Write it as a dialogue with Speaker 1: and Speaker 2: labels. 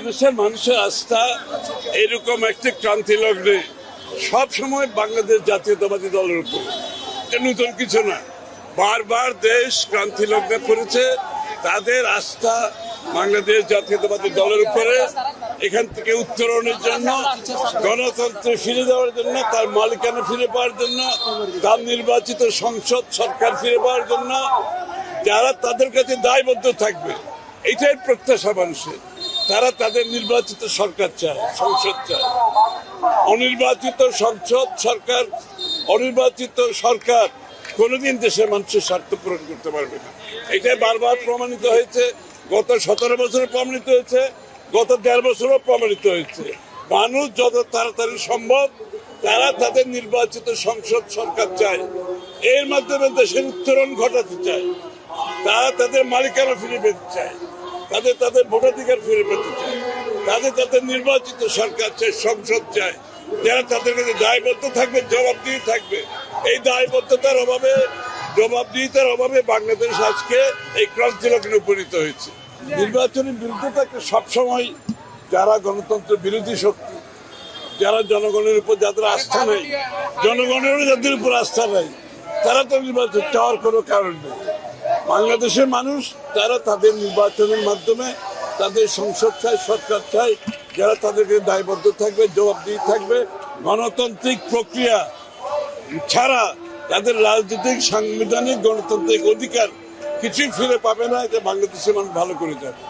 Speaker 1: বাংলাদেশের মানুষের আস্থা এরকম একটি ক্রান্তি লগ্নে সব সময় বাংলাদেশ জাতীয়তাবাদী দলের উপর। এটা নতুন কিছু না, বারবার দেশ ক্রান্তি লগ্নে পড়েছে। তাদের আস্থা বাংলাদেশ জাতীয়তাবাদী দলের উপরে। এখান থেকে উত্তরণের জন্য, গণতন্ত্র ফিরে দেওয়ার জন্য, তার মালিকানা ফিরে পাওয়ার জন্য, তার নির্বাচিত সংসদ সরকার ফিরে পাওয়ার জন্য যারা তাদের কাছে দায়বদ্ধ থাকবে, এটাই প্রত্যাশা মানুষের। তারা তাদের নির্বাচিত সরকার চায়, সংসদ চায়। অনির্বাচিত সংসদ সরকার, অনির্বাচিত সরকার কোনোদিন দেশের মানুষের স্বার্থ পূরণ করতে পারবে না। এটাই বারবার প্রমাণিত হয়েছে। গত 17 বছরে প্রমাণিত হয়েছে, গত 1.5 বছরও প্রমাণিত হয়েছে। মানুষ যত তাড়াতাড়ি সম্ভব তারা তাদের নির্বাচিত সংসদ সরকার চায়। এর মাধ্যমে দেশের উত্তরণ ঘটাতে চায়। তারা তাদের মালিকানা ফিরে পেতে চায়, তাদের ভোটাধিকার ফিরে পেতে চায়, তাদের নির্বাচিত সরকার চায়, সংসদ চায়, যারা তাদের কাছে দায়বদ্ধ থাকবে, জবাবদিহি থাকবে। এই দায়বদ্ধতার অভাবে, জবাবদিহিতার অভাবে বাংলাদেশ আজকে এই ক্রান্তি লগ্নে উপনীত হয়েছে। নির্বাচনের বিরুদ্ধে সবসময় যারা গণতন্ত্র বিরোধী শক্তি, যারা জনগণের উপর যাদের আস্থা নেই, জনগণেরও যাদের উপর আস্থা নেই, তারা তো নির্বাচন চাওয়ার কোনো কারণ নেই। বাংলাদেশের মানুষ তারা তাদের নির্বাচনের মাধ্যমে তাদের সংসদ চায়, সরকার চায়, যারা তাদেরকে দায়বদ্ধ থাকবে, জবাবদিহি থাকবে। গণতান্ত্রিক প্রক্রিয়া ছাড়া তাদের রাজনৈতিক, সাংবিধানিক, গণতান্ত্রিক অধিকার কিছুই ফিরে পাবে না। এটা বাংলাদেশের মানুষ ভালো করে জানে।